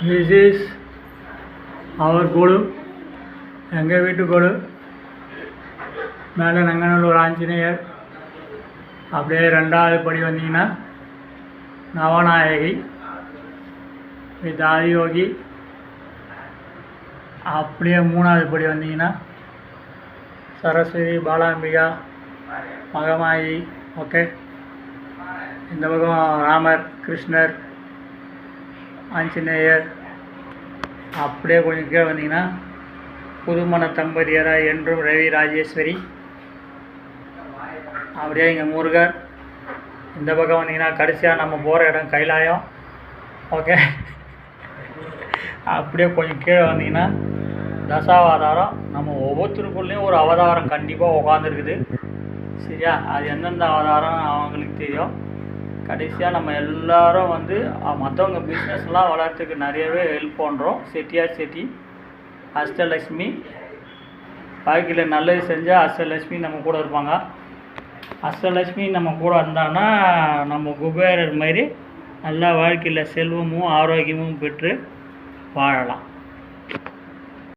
This is our Golu, எங்கள் வீட்டு கொலு. மேலே நங்கநல்லூர் ஆஞ்சநேயர். அப்படியே 2வது படி வந்தீங்கன்னா நவநாயகி வித் ஆதியோகி. அப்படியே 3வது படி வந்தீங்கன்னா சரஸ்வதி, பாலாம்பிகா, மகமாயி. ஓகே, இந்த பக்கம் ராமர், கிருஷ்ணர், ஆஞ்சநேயர். அப்படியே கொஞ்சம் கீழே வந்தீங்கன்னா புதுமண தம்பதியராக என்றும் ரவி ராஜேஸ்வரி. அப்படியே இங்கே முருகர். இந்த பக்கம் வந்தீங்கன்னா கடைசியாக நம்ம போகிற இடம் கைலாயம். ஓகே, அப்படியே கொஞ்சம் கீழே வந்தீங்கன்னா தசாவதாரம். நம்ம ஒவ்வொருத்தருக்குள்ளேயும் ஒரு அவதாரம் கண்டிப்பாக உட்காந்துருக்குது. சரியா? அது எந்தெந்த அவதாரம் அவங்களுக்கு தெரியும். கடைசியாக நம்ம எல்லோரும் வந்து மற்றவங்க பிஸ்னஸ்லாம் வளர்கிறதுக்கு நிறையவே ஹெல்ப் பண்ணுறோம். செட்டியார் செட்டி, அஷ்டலக்ஷ்மி. வாழ்க்கையில் நல்லது செஞ்சால் அஷ்டலக்ஷ்மி நம்ம கூட இருப்பாங்க. அஷ்டலக்ஷ்மி நம்ம கூட இருந்தாங்கன்னா நம்ம குபேரர் மாதிரி நல்லா வாழ்க்கையில் செல்வமும் ஆரோக்கியமும் பெற்று வாழலாம்.